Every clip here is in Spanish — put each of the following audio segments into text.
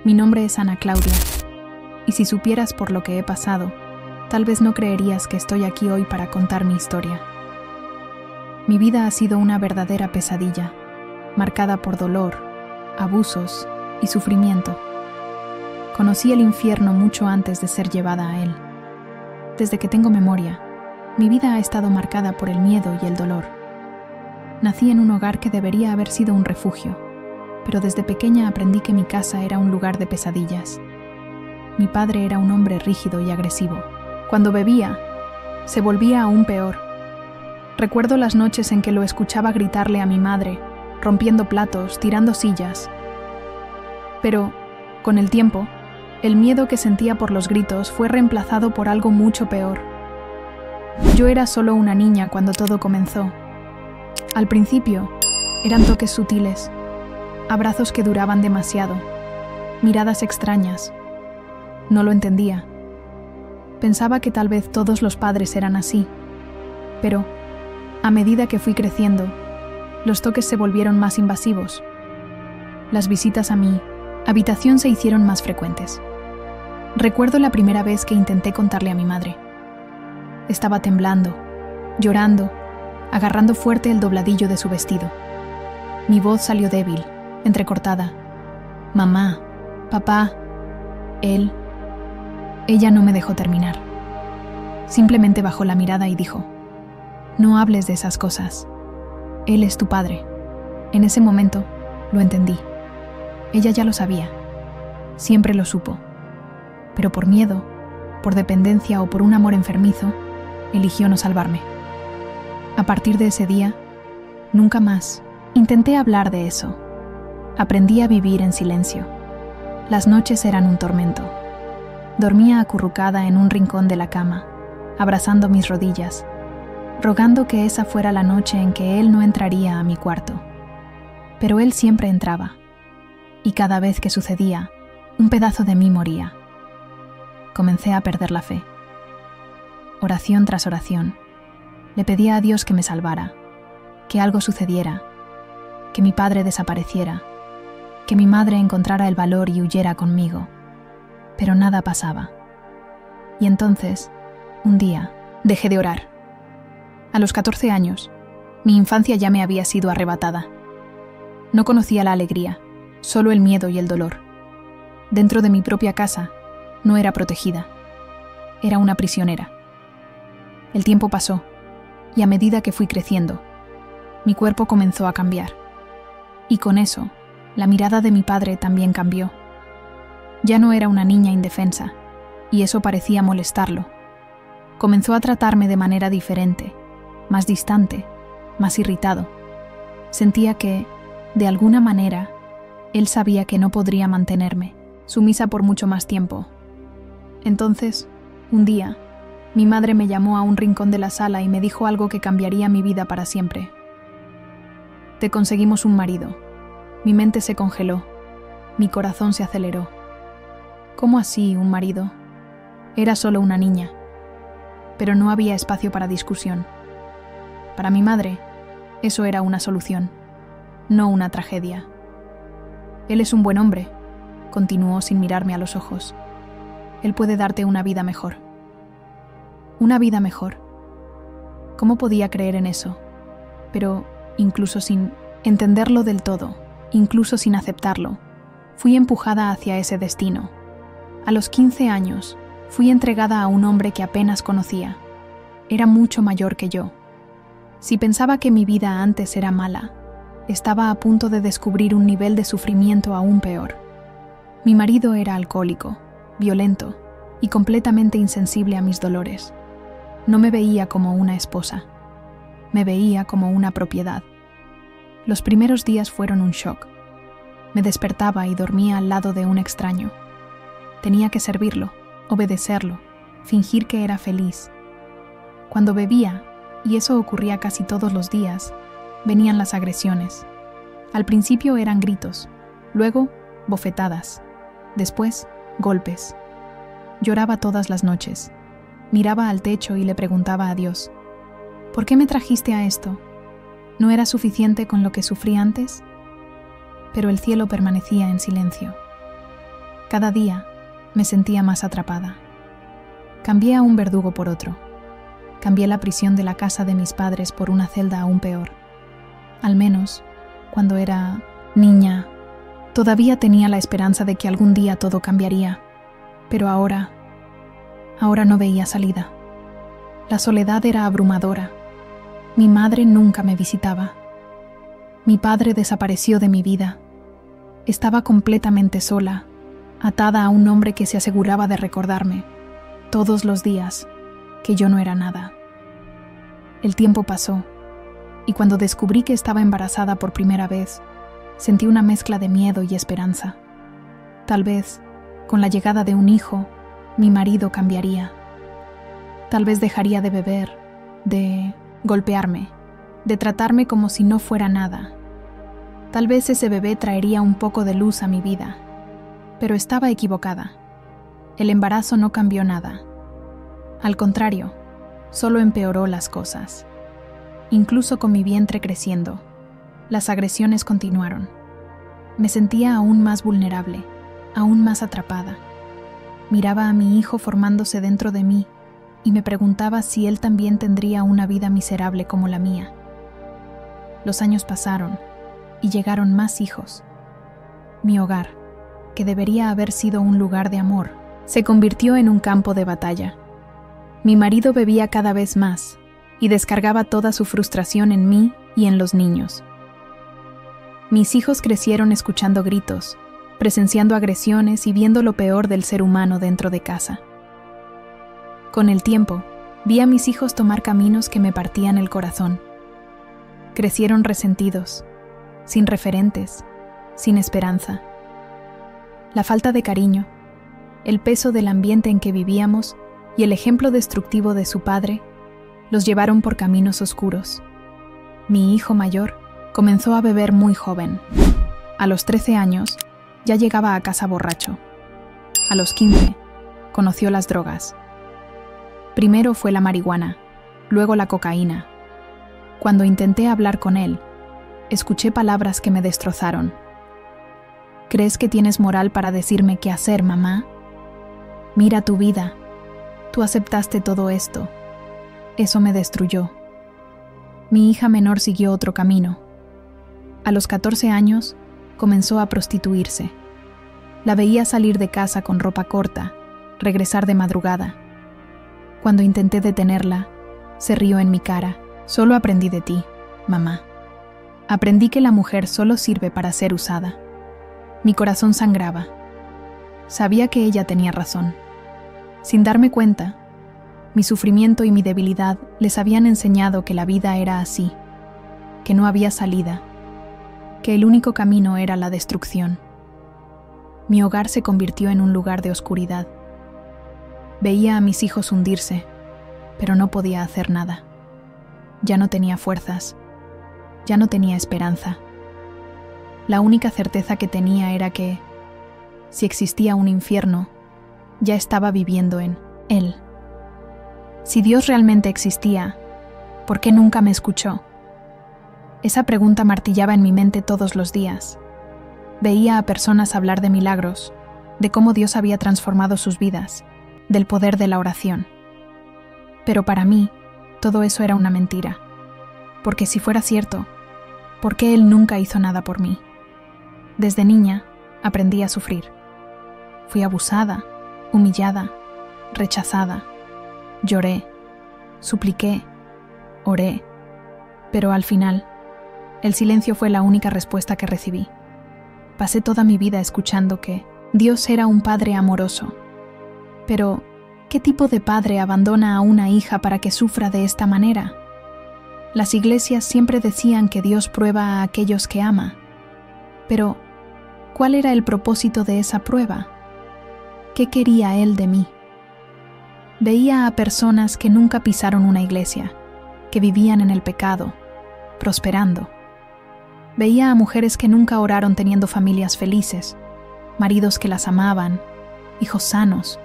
Mi nombre es Ana Claudia, y si supieras por lo que he pasado, tal vez no creerías que estoy aquí hoy para contar mi historia. Mi vida ha sido una verdadera pesadilla, marcada por dolor, abusos y sufrimiento. Conocí el infierno mucho antes de ser llevada a él. Desde que tengo memoria, mi vida ha estado marcada por el miedo y el dolor. Nací en un hogar que debería haber sido un refugio, pero desde pequeña aprendí que mi casa era un lugar de pesadillas. Mi padre era un hombre rígido y agresivo. Cuando bebía, se volvía aún peor. Recuerdo las noches en que lo escuchaba gritarle a mi madre, rompiendo platos, tirando sillas. Pero, con el tiempo, el miedo que sentía por los gritos fue reemplazado por algo mucho peor. Yo era solo una niña cuando todo comenzó. Al principio, eran toques sutiles, abrazos que duraban demasiado, miradas extrañas. No lo entendía. Pensaba que tal vez todos los padres eran así, pero, a medida que fui creciendo, los toques se volvieron más invasivos. Las visitas a mi habitación se hicieron más frecuentes. Recuerdo la primera vez que intenté contarle a mi madre. Estaba temblando, llorando, agarrando fuerte el dobladillo de su vestido. Mi voz salió débil, entrecortada. Mamá, papá, él. Ella no me dejó terminar. Simplemente bajó la mirada y dijo: no hables de esas cosas. Él es tu padre. En ese momento, lo entendí. Ella ya lo sabía. Siempre lo supo. Pero por miedo, por dependencia o por un amor enfermizo, eligió no salvarme. A partir de ese día, nunca más intenté hablar de eso. Aprendí a vivir en silencio. Las noches eran un tormento. Dormía acurrucada en un rincón de la cama, abrazando mis rodillas, rogando que esa fuera la noche en que él no entraría a mi cuarto. Pero él siempre entraba, y cada vez que sucedía, un pedazo de mí moría. Comencé a perder la fe. Oración tras oración, le pedía a Dios que me salvara, que algo sucediera, que mi padre desapareciera, que mi madre encontrara el valor y huyera conmigo. Pero nada pasaba. Y entonces, un día, dejé de orar. A los 14 años, mi infancia ya me había sido arrebatada. No conocía la alegría, solo el miedo y el dolor. Dentro de mi propia casa, no era protegida. Era una prisionera. El tiempo pasó, y a medida que fui creciendo, mi cuerpo comenzó a cambiar. Y con eso, la mirada de mi padre también cambió. Ya no era una niña indefensa, y eso parecía molestarlo. Comenzó a tratarme de manera diferente, más distante, más irritado. Sentía que, de alguna manera, él sabía que no podría mantenerme, sumisa por mucho más tiempo. Entonces, un día, mi madre me llamó a un rincón de la sala y me dijo algo que cambiaría mi vida para siempre. Te conseguimos un marido. Mi mente se congeló. Mi corazón se aceleró. ¿Cómo así, un marido? Era solo una niña. Pero no había espacio para discusión. Para mi madre, eso era una solución, no una tragedia. Él es un buen hombre, continuó sin mirarme a los ojos. Él puede darte una vida mejor. Una vida mejor. ¿Cómo podía creer en eso? Pero, incluso sin entenderlo del todo, incluso sin aceptarlo, fui empujada hacia ese destino. A los 15 años, fui entregada a un hombre que apenas conocía. Era mucho mayor que yo. Si pensaba que mi vida antes era mala, estaba a punto de descubrir un nivel de sufrimiento aún peor. Mi marido era alcohólico, violento y completamente insensible a mis dolores. No me veía como una esposa. Me veía como una propiedad. Los primeros días fueron un shock. Me despertaba y dormía al lado de un extraño. Tenía que servirlo, obedecerlo, fingir que era feliz. Cuando bebía, y eso ocurría casi todos los días, venían las agresiones. Al principio eran gritos, luego bofetadas, después golpes. Lloraba todas las noches, miraba al techo y le preguntaba a Dios: ¿por qué me trajiste a esto? ¿No era suficiente con lo que sufrí antes? Pero el cielo permanecía en silencio. Cada día me sentía más atrapada. Cambié a un verdugo por otro. Cambié la prisión de la casa de mis padres por una celda aún peor. Al menos, cuando era niña, todavía tenía la esperanza de que algún día todo cambiaría. Pero ahora no veía salida. La soledad era abrumadora. Mi madre nunca me visitaba. Mi padre desapareció de mi vida. Estaba completamente sola, atada a un hombre que se aseguraba de recordarme, todos los días, que yo no era nada. El tiempo pasó, y cuando descubrí que estaba embarazada por primera vez, sentí una mezcla de miedo y esperanza. Tal vez, con la llegada de un hijo, mi marido cambiaría. Tal vez dejaría de beber, de golpearme, de tratarme como si no fuera nada. Tal vez ese bebé traería un poco de luz a mi vida. Pero estaba equivocada. El embarazo no cambió nada. Al contrario, solo empeoró las cosas. Incluso con mi vientre creciendo, las agresiones continuaron. Me sentía aún más vulnerable, aún más atrapada. Miraba a mi hijo formándose dentro de mí y me preguntaba si él también tendría una vida miserable como la mía. Los años pasaron y llegaron más hijos. Mi hogar, que debería haber sido un lugar de amor, se convirtió en un campo de batalla. Mi marido bebía cada vez más y descargaba toda su frustración en mí y en los niños. Mis hijos crecieron escuchando gritos, presenciando agresiones y viendo lo peor del ser humano dentro de casa. Con el tiempo, vi a mis hijos tomar caminos que me partían el corazón. Crecieron resentidos, sin referentes, sin esperanza. La falta de cariño, el peso del ambiente en que vivíamos y el ejemplo destructivo de su padre los llevaron por caminos oscuros. Mi hijo mayor comenzó a beber muy joven. A los 13 años ya llegaba a casa borracho. A los 15 conoció las drogas. Primero fue la marihuana, luego la cocaína. Cuando intenté hablar con él, escuché palabras que me destrozaron. ¿Crees que tienes moral para decirme qué hacer, mamá? Mira tu vida. Tú aceptaste todo esto. Eso me destruyó. Mi hija menor siguió otro camino. A los 14 años, comenzó a prostituirse. La veía salir de casa con ropa corta, regresar de madrugada. Cuando intenté detenerla, se rió en mi cara. Solo aprendí de ti, mamá. Aprendí que la mujer solo sirve para ser usada. Mi corazón sangraba. Sabía que ella tenía razón. Sin darme cuenta, mi sufrimiento y mi debilidad les habían enseñado que la vida era así, que no había salida, que el único camino era la destrucción. Mi hogar se convirtió en un lugar de oscuridad. Veía a mis hijos hundirse, pero no podía hacer nada. Ya no tenía fuerzas, ya no tenía esperanza. La única certeza que tenía era que, si existía un infierno, ya estaba viviendo en él. Si Dios realmente existía, ¿por qué nunca me escuchó? Esa pregunta martillaba en mi mente todos los días. Veía a personas hablar de milagros, de cómo Dios había transformado sus vidas, del poder de la oración. Pero para mí, todo eso era una mentira. Porque si fuera cierto, ¿por qué Él nunca hizo nada por mí? Desde niña, aprendí a sufrir. Fui abusada, humillada, rechazada. Lloré, supliqué, oré. Pero al final, el silencio fue la única respuesta que recibí. Pasé toda mi vida escuchando que Dios era un padre amoroso. Pero, ¿qué tipo de padre abandona a una hija para que sufra de esta manera? Las iglesias siempre decían que Dios prueba a aquellos que ama. Pero, ¿cuál era el propósito de esa prueba? ¿Qué quería Él de mí? Veía a personas que nunca pisaron una iglesia, que vivían en el pecado, prosperando. Veía a mujeres que nunca oraron teniendo familias felices, maridos que las amaban, hijos sanos.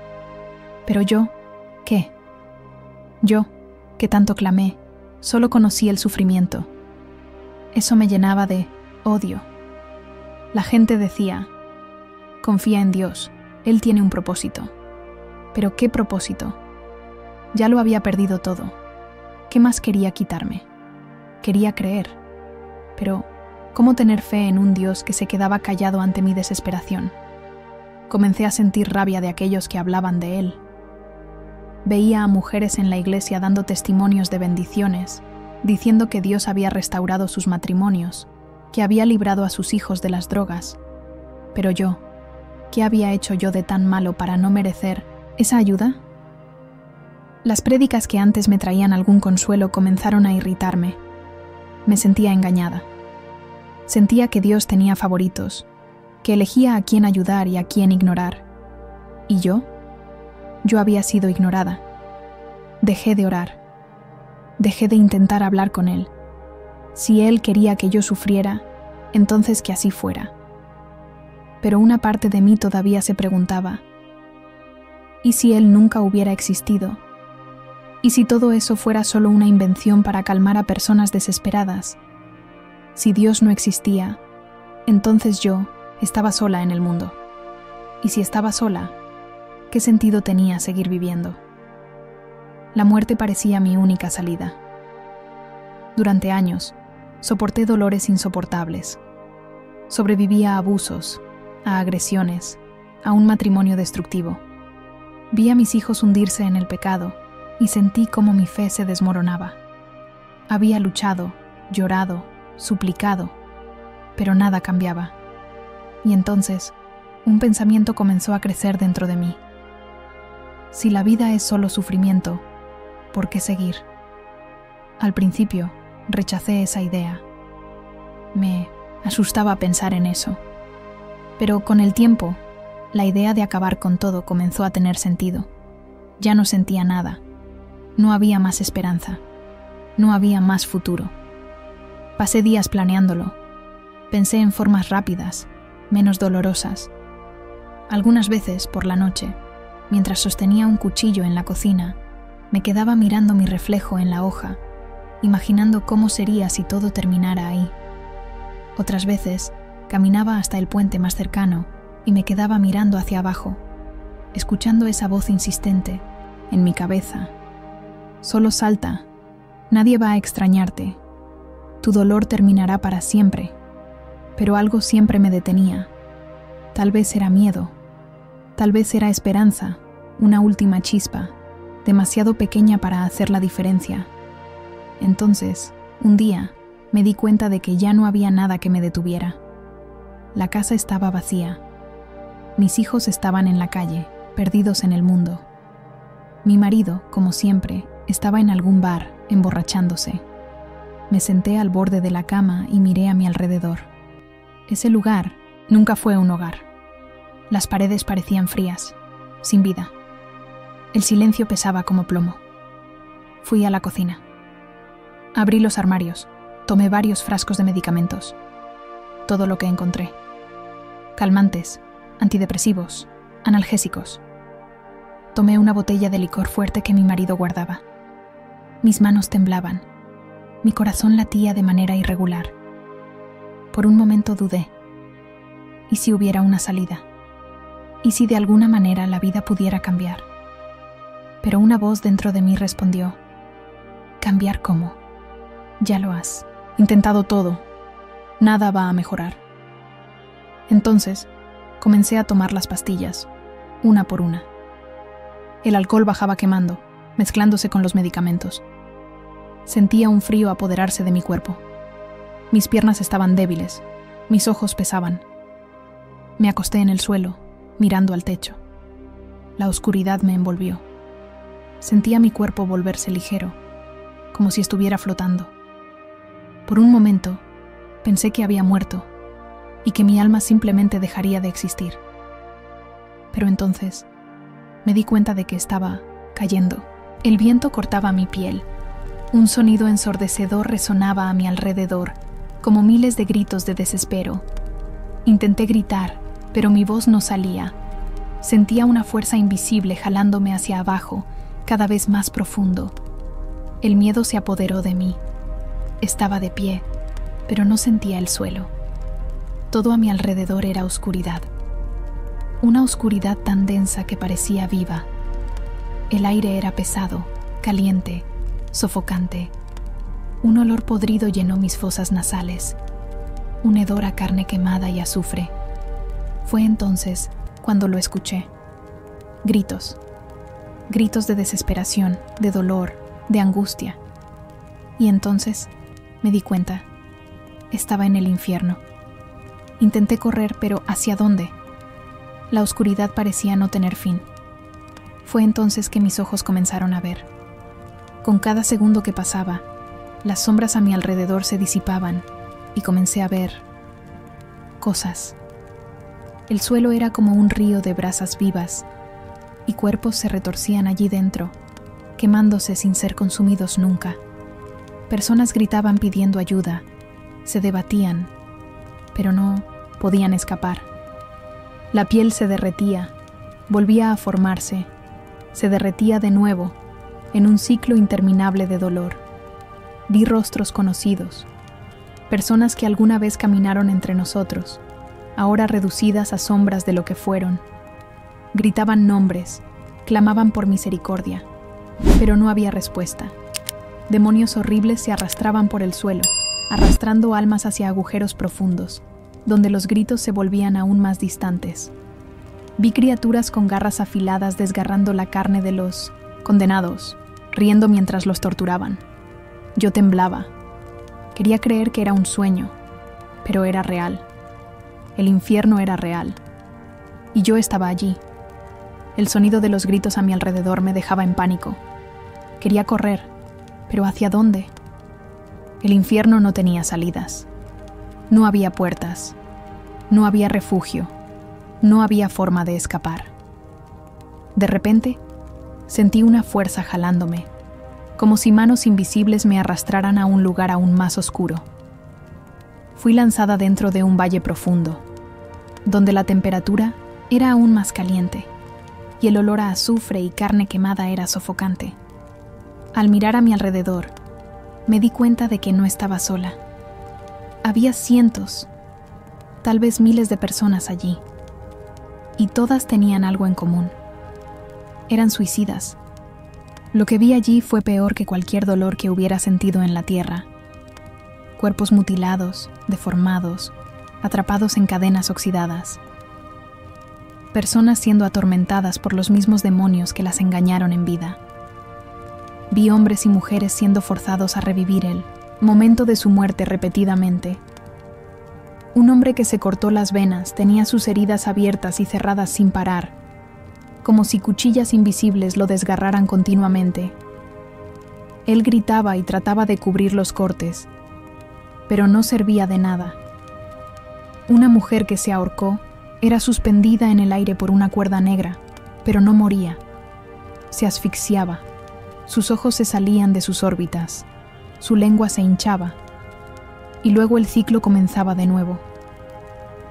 Pero yo, ¿qué? Yo, que tanto clamé, solo conocí el sufrimiento. Eso me llenaba de odio. La gente decía, confía en Dios, Él tiene un propósito. ¿Pero qué propósito? Ya lo había perdido todo. ¿Qué más quería quitarme? Quería creer. Pero, ¿cómo tener fe en un Dios que se quedaba callado ante mi desesperación? Comencé a sentir rabia de aquellos que hablaban de Él. Veía a mujeres en la iglesia dando testimonios de bendiciones, diciendo que Dios había restaurado sus matrimonios, que había librado a sus hijos de las drogas. Pero yo, ¿qué había hecho yo de tan malo para no merecer esa ayuda? Las prédicas que antes me traían algún consuelo comenzaron a irritarme. Me sentía engañada. Sentía que Dios tenía favoritos, que elegía a quién ayudar y a quién ignorar. ¿Y yo? Yo había sido ignorada. Dejé de orar. Dejé de intentar hablar con Él. Si Él quería que yo sufriera, entonces que así fuera. Pero una parte de mí todavía se preguntaba, ¿y si Él nunca hubiera existido? ¿Y si todo eso fuera solo una invención para calmar a personas desesperadas? Si Dios no existía, entonces yo estaba sola en el mundo. Y si estaba sola, ¿qué sentido tenía seguir viviendo? La muerte parecía mi única salida. Durante años, soporté dolores insoportables. Sobreviví a abusos, a agresiones, a un matrimonio destructivo. Vi a mis hijos hundirse en el pecado y sentí cómo mi fe se desmoronaba. Había luchado, llorado, suplicado, pero nada cambiaba. Y entonces, un pensamiento comenzó a crecer dentro de mí. Si la vida es solo sufrimiento, ¿por qué seguir? Al principio, rechacé esa idea. Me asustaba pensar en eso. Pero con el tiempo, la idea de acabar con todo comenzó a tener sentido. Ya no sentía nada. No había más esperanza. No había más futuro. Pasé días planeándolo. Pensé en formas rápidas, menos dolorosas. Algunas veces, por la noche, mientras sostenía un cuchillo en la cocina, me quedaba mirando mi reflejo en la hoja, imaginando cómo sería si todo terminara ahí. Otras veces, caminaba hasta el puente más cercano y me quedaba mirando hacia abajo, escuchando esa voz insistente en mi cabeza. Solo salta, nadie va a extrañarte, tu dolor terminará para siempre. Pero algo siempre me detenía. Tal vez era miedo, tal vez era esperanza, una última chispa, demasiado pequeña para hacer la diferencia. Entonces, un día, me di cuenta de que ya no había nada que me detuviera. La casa estaba vacía. Mis hijos estaban en la calle, perdidos en el mundo. Mi marido, como siempre, estaba en algún bar, emborrachándose. Me senté al borde de la cama y miré a mi alrededor. Ese lugar nunca fue un hogar. Las paredes parecían frías, sin vida. El silencio pesaba como plomo. Fui a la cocina. Abrí los armarios, tomé varios frascos de medicamentos. Todo lo que encontré. Calmantes, antidepresivos, analgésicos. Tomé una botella de licor fuerte que mi marido guardaba. Mis manos temblaban. Mi corazón latía de manera irregular. Por un momento dudé. ¿Y si hubiera una salida? ¿Y si de alguna manera la vida pudiera cambiar? Pero una voz dentro de mí respondió: ¿cambiar cómo? Ya lo has intentado todo. Nada va a mejorar. Entonces, comencé a tomar las pastillas, una por una. El alcohol bajaba quemando, mezclándose con los medicamentos. Sentía un frío apoderarse de mi cuerpo. Mis piernas estaban débiles, mis ojos pesaban. Me acosté en el suelo, mirando al techo. La oscuridad me envolvió. Sentía mi cuerpo volverse ligero, como si estuviera flotando. Por un momento, pensé que había muerto y que mi alma simplemente dejaría de existir. Pero entonces, me di cuenta de que estaba cayendo. El viento cortaba mi piel. Un sonido ensordecedor resonaba a mi alrededor, como miles de gritos de desespero. Intenté gritar, pero mi voz no salía. Sentía una fuerza invisible jalándome hacia abajo, cada vez más profundo. El miedo se apoderó de mí. Estaba de pie, pero no sentía el suelo. Todo a mi alrededor era oscuridad. Una oscuridad tan densa que parecía viva. El aire era pesado, caliente, sofocante. Un olor podrido llenó mis fosas nasales. Un hedor a carne quemada y azufre. Fue entonces cuando lo escuché. Gritos. Gritos de desesperación, de dolor, de angustia. Y entonces me di cuenta. Estaba en el infierno. Intenté correr, pero ¿hacia dónde? La oscuridad parecía no tener fin. Fue entonces que mis ojos comenzaron a ver. Con cada segundo que pasaba, las sombras a mi alrededor se disipaban y comencé a ver cosas. El suelo era como un río de brasas vivas y cuerpos se retorcían allí dentro, quemándose sin ser consumidos nunca. Personas gritaban pidiendo ayuda, se debatían, pero no podían escapar. La piel se derretía, volvía a formarse, se derretía de nuevo, en un ciclo interminable de dolor. Vi rostros conocidos, personas que alguna vez caminaron entre nosotros, ahora reducidas a sombras de lo que fueron. Gritaban nombres, clamaban por misericordia, pero no había respuesta. Demonios horribles se arrastraban por el suelo, arrastrando almas hacia agujeros profundos, donde los gritos se volvían aún más distantes. Vi criaturas con garras afiladas desgarrando la carne de los condenados, riendo mientras los torturaban. Yo temblaba. Quería creer que era un sueño, pero era real. El infierno era real. Y yo estaba allí. El sonido de los gritos a mi alrededor me dejaba en pánico. Quería correr, pero ¿hacia dónde? El infierno no tenía salidas. No había puertas. No había refugio. No había forma de escapar. De repente, sentí una fuerza jalándome, como si manos invisibles me arrastraran a un lugar aún más oscuro. Fui lanzada dentro de un valle profundo, donde la temperatura era aún más caliente, y el olor a azufre y carne quemada era sofocante. Al mirar a mi alrededor, me di cuenta de que no estaba sola. Había cientos, tal vez miles de personas allí, y todas tenían algo en común. Eran suicidas. Lo que vi allí fue peor que cualquier dolor que hubiera sentido en la tierra. Cuerpos mutilados, deformados, atrapados en cadenas oxidadas. Personas siendo atormentadas por los mismos demonios que las engañaron en vida. Vi hombres y mujeres siendo forzados a revivir el momento de su muerte repetidamente. Un hombre que se cortó las venas tenía sus heridas abiertas y cerradas sin parar, como si cuchillas invisibles lo desgarraran continuamente. Él gritaba y trataba de cubrir los cortes, pero no servía de nada. Una mujer que se ahorcó era suspendida en el aire por una cuerda negra, pero no moría. Se asfixiaba, sus ojos se salían de sus órbitas, su lengua se hinchaba, y luego el ciclo comenzaba de nuevo.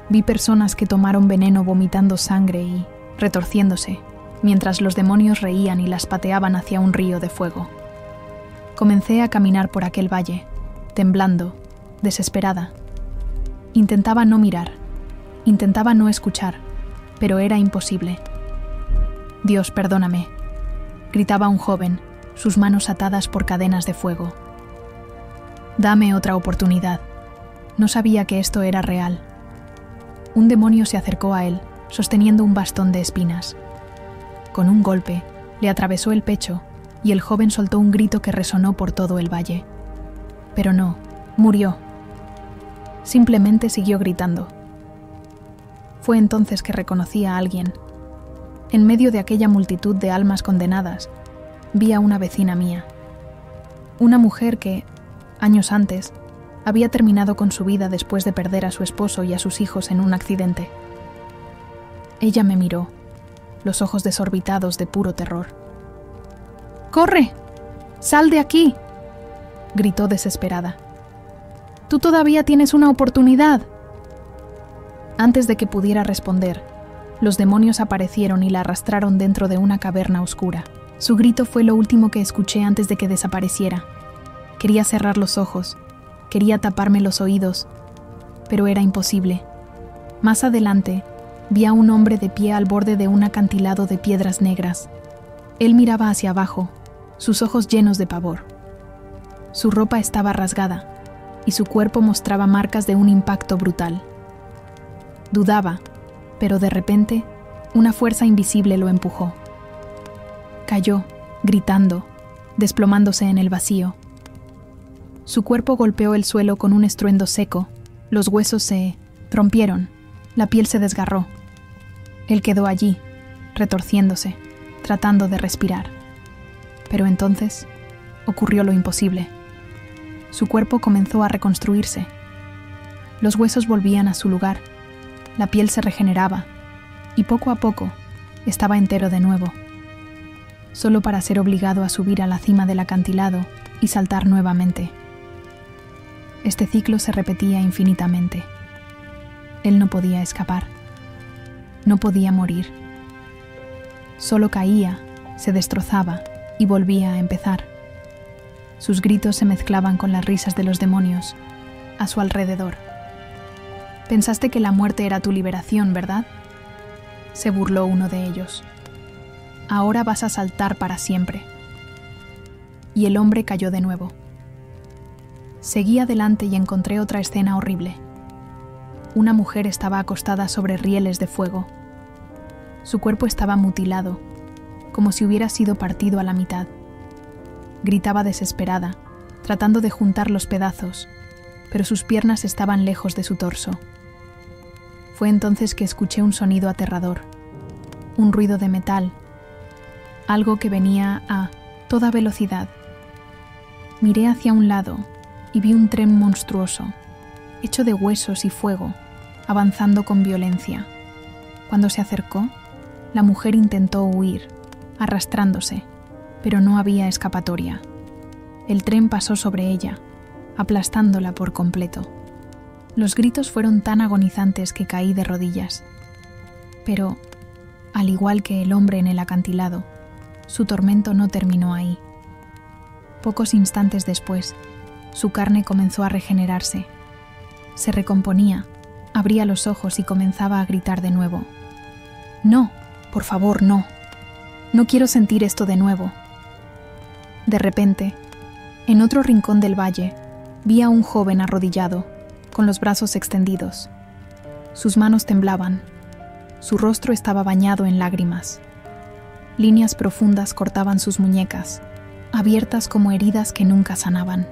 Vi personas que tomaron veneno vomitando sangre y retorciéndose, mientras los demonios reían y las pateaban hacia un río de fuego. Comencé a caminar por aquel valle, temblando, desesperada. Intentaba no mirar, intentaba no escuchar, pero era imposible. «Dios, perdóname», gritaba un joven, sus manos atadas por cadenas de fuego. «Dame otra oportunidad». No sabía que esto era real. Un demonio se acercó a él, sosteniendo un bastón de espinas. Con un golpe, le atravesó el pecho y el joven soltó un grito que resonó por todo el valle. Pero no, murió. Simplemente siguió gritando. Fue entonces que reconocí a alguien. En medio de aquella multitud de almas condenadas, vi a una vecina mía. Una mujer que, años antes, había terminado con su vida después de perder a su esposo y a sus hijos en un accidente. Ella me miró, los ojos desorbitados de puro terror. «¡Corre! ¡Sal de aquí!», gritó desesperada. «Tú todavía tienes una oportunidad». Antes de que pudiera responder, los demonios aparecieron y la arrastraron dentro de una caverna oscura. Su grito fue lo último que escuché antes de que desapareciera. Quería cerrar los ojos, quería taparme los oídos, pero era imposible. Más adelante, vi a un hombre de pie al borde de un acantilado de piedras negras. Él miraba hacia abajo, sus ojos llenos de pavor. Su ropa estaba rasgada y su cuerpo mostraba marcas de un impacto brutal. Dudaba, pero de repente, una fuerza invisible lo empujó. Cayó, gritando, desplomándose en el vacío. Su cuerpo golpeó el suelo con un estruendo seco, los huesos se rompieron, la piel se desgarró. Él quedó allí, retorciéndose, tratando de respirar. Pero entonces ocurrió lo imposible. Su cuerpo comenzó a reconstruirse. Los huesos volvían a su lugar, la piel se regeneraba, y poco a poco estaba entero de nuevo, solo para ser obligado a subir a la cima del acantilado y saltar nuevamente. Este ciclo se repetía infinitamente. Él no podía escapar. No podía morir. Solo caía, se destrozaba y volvía a empezar. Sus gritos se mezclaban con las risas de los demonios a su alrededor. Pensaste que la muerte era tu liberación, ¿verdad? Se burló uno de ellos. Ahora vas a saltar para siempre. Y el hombre cayó de nuevo. Seguí adelante y encontré otra escena horrible. Una mujer estaba acostada sobre rieles de fuego. Su cuerpo estaba mutilado, como si hubiera sido partido a la mitad. Gritaba desesperada, tratando de juntar los pedazos, pero sus piernas estaban lejos de su torso. Fue entonces que escuché un sonido aterrador, un ruido de metal, algo que venía a toda velocidad. Miré hacia un lado y vi un tren monstruoso, hecho de huesos y fuego, avanzando con violencia. Cuando se acercó, la mujer intentó huir, arrastrándose, pero no había escapatoria. El tren pasó sobre ella, aplastándola por completo. Los gritos fueron tan agonizantes que caí de rodillas. Pero, al igual que el hombre en el acantilado, su tormento no terminó ahí. Pocos instantes después, su carne comenzó a regenerarse. Se recomponía, abría los ojos y comenzaba a gritar de nuevo. «No, por favor, no. No quiero sentir esto de nuevo». De repente, en otro rincón del valle, vi a un joven arrodillado, con los brazos extendidos. Sus manos temblaban. Su rostro estaba bañado en lágrimas. Líneas profundas cortaban sus muñecas, abiertas como heridas que nunca sanaban.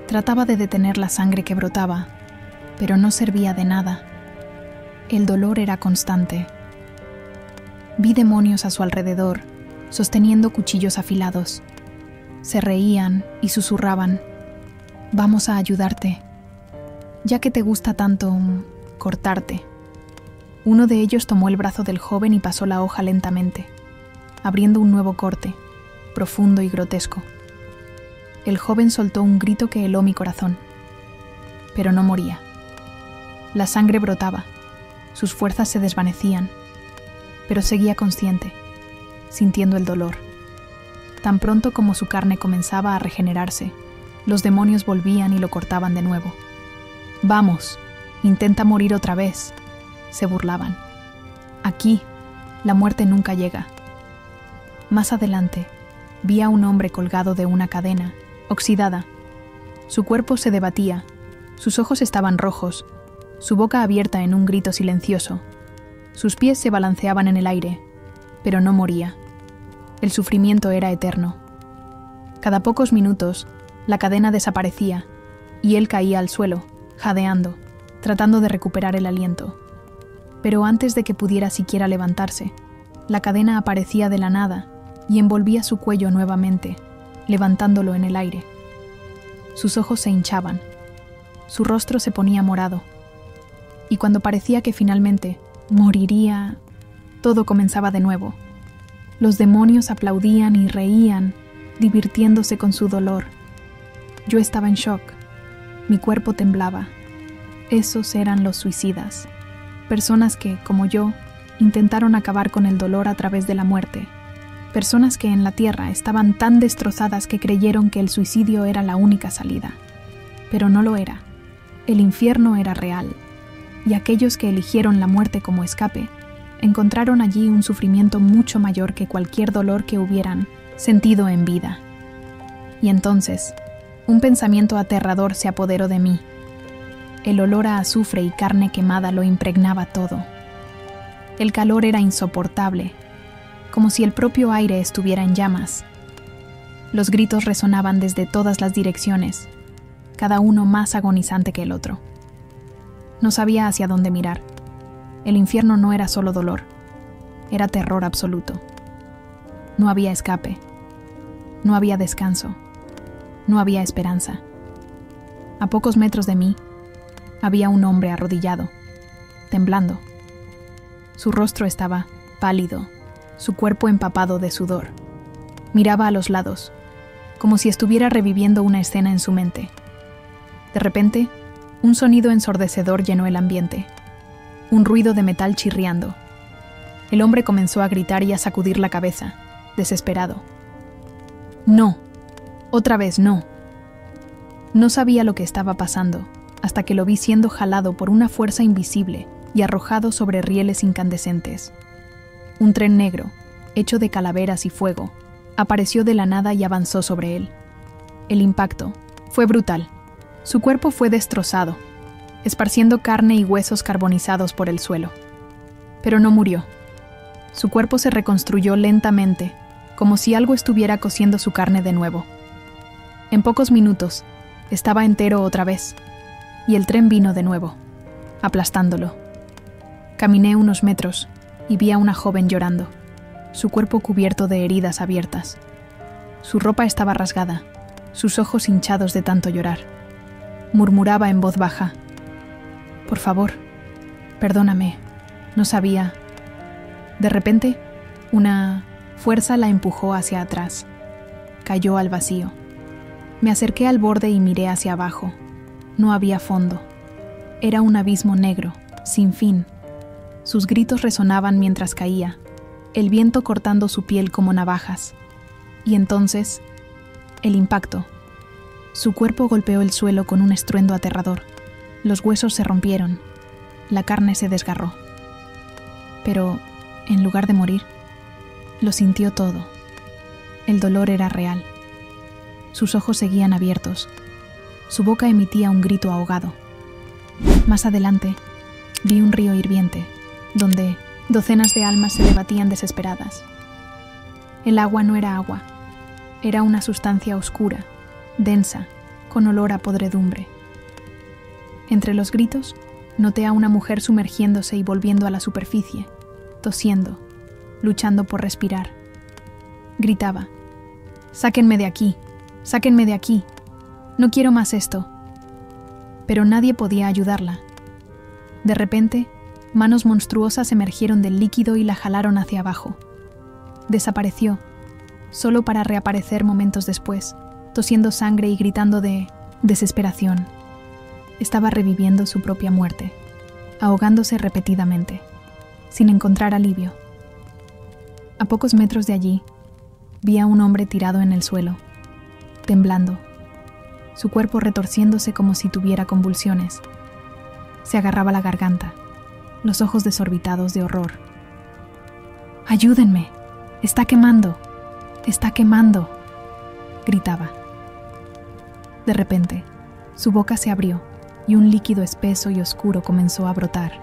Trataba de detener la sangre que brotaba, pero no servía de nada. El dolor era constante. Vi demonios a su alrededor, sosteniendo cuchillos afilados. Se reían y susurraban: «Vamos a ayudarte, ya que te gusta tanto cortarte». Uno de ellos tomó el brazo del joven y pasó la hoja lentamente, abriendo un nuevo corte, profundo y grotesco. El joven soltó un grito que heló mi corazón, pero no moría. La sangre brotaba, sus fuerzas se desvanecían, pero seguía consciente, sintiendo el dolor. Tan pronto como su carne comenzaba a regenerarse, los demonios volvían y lo cortaban de nuevo. «Vamos, intenta morir otra vez», se burlaban. «Aquí, la muerte nunca llega». Más adelante, vi a un hombre colgado de una cadena, oxidada. Su cuerpo se debatía, sus ojos estaban rojos, su boca abierta en un grito silencioso. Sus pies se balanceaban en el aire, pero no moría. El sufrimiento era eterno. Cada pocos minutos, la cadena desaparecía y él caía al suelo, jadeando, tratando de recuperar el aliento. Pero antes de que pudiera siquiera levantarse, la cadena aparecía de la nada y envolvía su cuello nuevamente, levantándolo en el aire. Sus ojos se hinchaban, su rostro se ponía morado, y cuando parecía que finalmente moriría, todo comenzaba de nuevo. Los demonios aplaudían y reían, divirtiéndose con su dolor. Yo estaba en shock, mi cuerpo temblaba. Esos eran los suicidas, personas que, como yo, intentaron acabar con el dolor a través de la muerte. Personas que en la tierra estaban tan destrozadas que creyeron que el suicidio era la única salida. Pero no lo era. El infierno era real. y aquellos que eligieron la muerte como escape encontraron allí un sufrimiento mucho mayor que cualquier dolor que hubieran sentido en vida. Y entonces, un pensamiento aterrador se apoderó de mí. El olor a azufre y carne quemada lo impregnaba todo. El calor era insoportable, como si el propio aire estuviera en llamas. Los gritos resonaban desde todas las direcciones, cada uno más agonizante que el otro. No sabía hacia dónde mirar. El infierno no era solo dolor, era terror absoluto. No había escape, no había descanso, no había esperanza. A pocos metros de mí, había un hombre arrodillado, temblando. Su rostro estaba pálido, su cuerpo empapado de sudor. Miraba a los lados, como si estuviera reviviendo una escena en su mente. De repente, un sonido ensordecedor llenó el ambiente. Un ruido de metal chirriando. El hombre comenzó a gritar y a sacudir la cabeza, desesperado. No, otra vez no. No sabía lo que estaba pasando, hasta que lo vi siendo jalado por una fuerza invisible y arrojado sobre rieles incandescentes. Un tren negro, hecho de calaveras y fuego, apareció de la nada y avanzó sobre él. El impacto fue brutal. Su cuerpo fue destrozado, esparciendo carne y huesos carbonizados por el suelo. Pero no murió. Su cuerpo se reconstruyó lentamente, como si algo estuviera cociendo su carne de nuevo. En pocos minutos, estaba entero otra vez, y el tren vino de nuevo, aplastándolo. Caminé unos metros y vi a una joven llorando, su cuerpo cubierto de heridas abiertas. Su ropa estaba rasgada, sus ojos hinchados de tanto llorar. Murmuraba en voz baja: «Por favor, perdóname, no sabía». De repente, una fuerza la empujó hacia atrás. Cayó al vacío. Me acerqué al borde y miré hacia abajo. No había fondo. Era un abismo negro, sin fin. Sus gritos resonaban mientras caía, el viento cortando su piel como navajas. Y entonces, el impacto. Su cuerpo golpeó el suelo con un estruendo aterrador. Los huesos se rompieron. La carne se desgarró. Pero, en lugar de morir, lo sintió todo. El dolor era real. Sus ojos seguían abiertos. Su boca emitía un grito ahogado. Más adelante, vi un río hirviente, donde docenas de almas se debatían desesperadas. El agua no era agua. Era una sustancia oscura, densa, con olor a podredumbre. Entre los gritos, noté a una mujer sumergiéndose y volviendo a la superficie, tosiendo, luchando por respirar. Gritaba: «¡Sáquenme de aquí! ¡Sáquenme de aquí! No quiero más esto». Pero nadie podía ayudarla. De repente, manos monstruosas emergieron del líquido y la jalaron hacia abajo. Desapareció, solo para reaparecer momentos después, tosiendo sangre y gritando de desesperación. Estaba reviviendo su propia muerte, ahogándose repetidamente, sin encontrar alivio. A pocos metros de allí, vi a un hombre tirado en el suelo, temblando, su cuerpo retorciéndose como si tuviera convulsiones. Se agarraba la garganta, los ojos desorbitados de horror. «¡Ayúdenme! ¡Está quemando! ¡Está quemando!», gritaba. De repente, su boca se abrió y un líquido espeso y oscuro comenzó a brotar.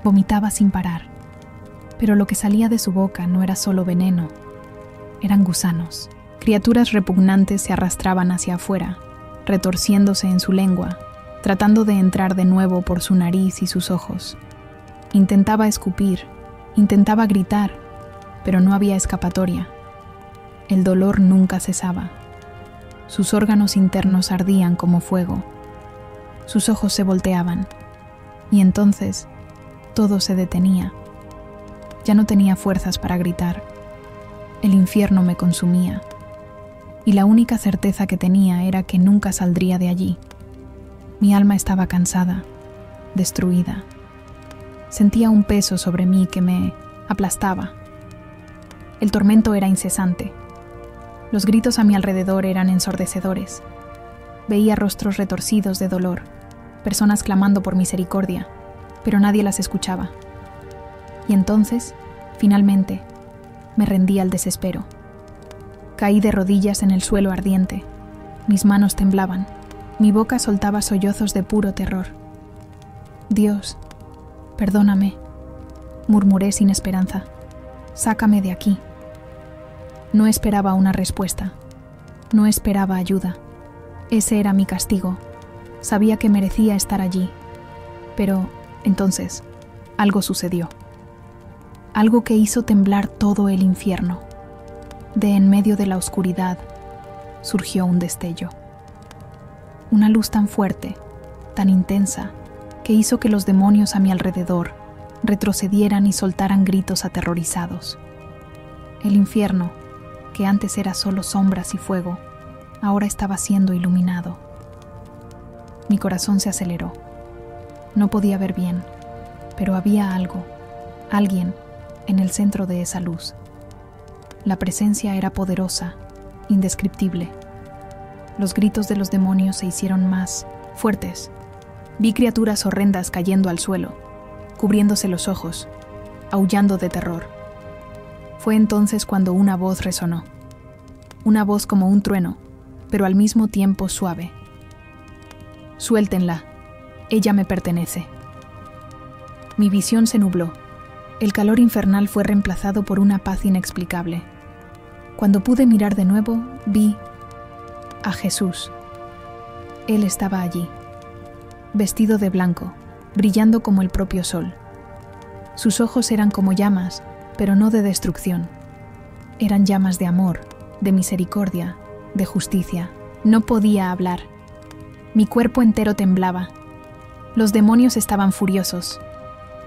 Vomitaba sin parar, pero lo que salía de su boca no era solo veneno, eran gusanos. Criaturas repugnantes se arrastraban hacia afuera, retorciéndose en su lengua, tratando de entrar de nuevo por su nariz y sus ojos. Intentaba escupir, intentaba gritar, pero no había escapatoria. El dolor nunca cesaba. Sus órganos internos ardían como fuego. Sus ojos se volteaban, y entonces todo se detenía. Ya no tenía fuerzas para gritar. El infierno me consumía, y la única certeza que tenía era que nunca saldría de allí. Mi alma estaba cansada, destruida. Sentía un peso sobre mí que me aplastaba. El tormento era incesante. Los gritos a mi alrededor eran ensordecedores. Veía rostros retorcidos de dolor, personas clamando por misericordia, pero nadie las escuchaba. Y entonces, finalmente, me rendí al desespero. Caí de rodillas en el suelo ardiente. Mis manos temblaban. Mi boca soltaba sollozos de puro terror. Dios, perdóname, murmuré sin esperanza. Sácame de aquí. No esperaba una respuesta. No esperaba ayuda. Ese era mi castigo. Sabía que merecía estar allí. Pero, entonces, algo sucedió. Algo que hizo temblar todo el infierno. De en medio de la oscuridad, surgió un destello. Una luz tan fuerte, tan intensa, que hizo que los demonios a mi alrededor retrocedieran y soltaran gritos aterrorizados. El infierno, que antes era solo sombras y fuego, ahora estaba siendo iluminado. Mi corazón se aceleró. No podía ver bien, pero había algo, alguien, en el centro de esa luz. La presencia era poderosa, indescriptible. Los gritos de los demonios se hicieron más fuertes. Vi criaturas horrendas cayendo al suelo, cubriéndose los ojos, aullando de terror. Fue entonces cuando una voz resonó. Una voz como un trueno, pero al mismo tiempo suave. Suéltenla, ella me pertenece. Mi visión se nubló. El calor infernal fue reemplazado por una paz inexplicable. Cuando pude mirar de nuevo, vi a Jesús. Él estaba allí, vestido de blanco, brillando como el propio sol. Sus ojos eran como llamas, pero no de destrucción. Eran llamas de amor, de misericordia, de justicia. No podía hablar. Mi cuerpo entero temblaba. Los demonios estaban furiosos.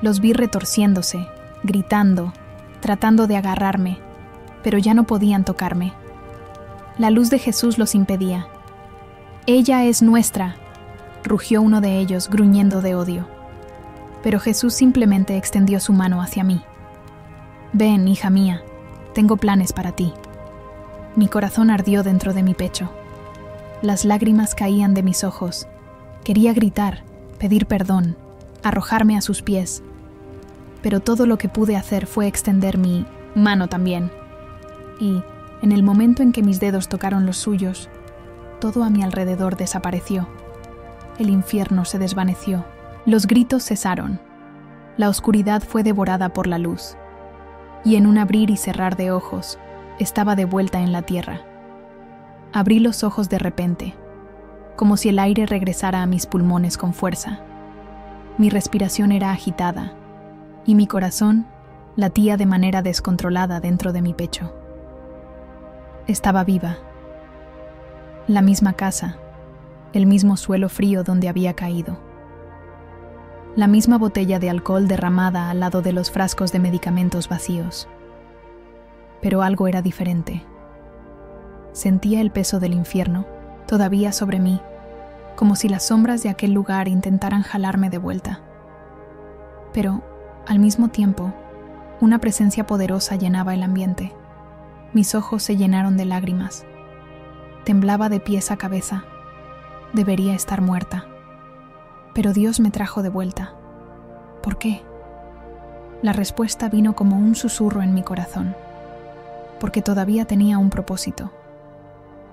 Los vi retorciéndose, gritando, tratando de agarrarme, pero ya no podían tocarme. La luz de Jesús los impedía. «Ella es nuestra», rugió uno de ellos, gruñendo de odio. Pero Jesús simplemente extendió su mano hacia mí. «Ven, hija mía, tengo planes para ti». Mi corazón ardió dentro de mi pecho. Las lágrimas caían de mis ojos. Quería gritar, pedir perdón, arrojarme a sus pies. Pero todo lo que pude hacer fue extender mi mano también. Y, en el momento en que mis dedos tocaron los suyos, todo a mi alrededor desapareció. El infierno se desvaneció. Los gritos cesaron. La oscuridad fue devorada por la luz. Y en un abrir y cerrar de ojos, estaba de vuelta en la tierra. Abrí los ojos de repente, como si el aire regresara a mis pulmones con fuerza. Mi respiración era agitada, y mi corazón latía de manera descontrolada dentro de mi pecho. Estaba viva. La misma casa, el mismo suelo frío donde había caído. La misma botella de alcohol derramada al lado de los frascos de medicamentos vacíos. Pero algo era diferente. Sentía el peso del infierno todavía sobre mí, como si las sombras de aquel lugar intentaran jalarme de vuelta. Pero, al mismo tiempo, una presencia poderosa llenaba el ambiente. Mis ojos se llenaron de lágrimas. Temblaba de pies a cabeza. Debería estar muerta. Pero Dios me trajo de vuelta. ¿Por qué? La respuesta vino como un susurro en mi corazón. Porque todavía tenía un propósito.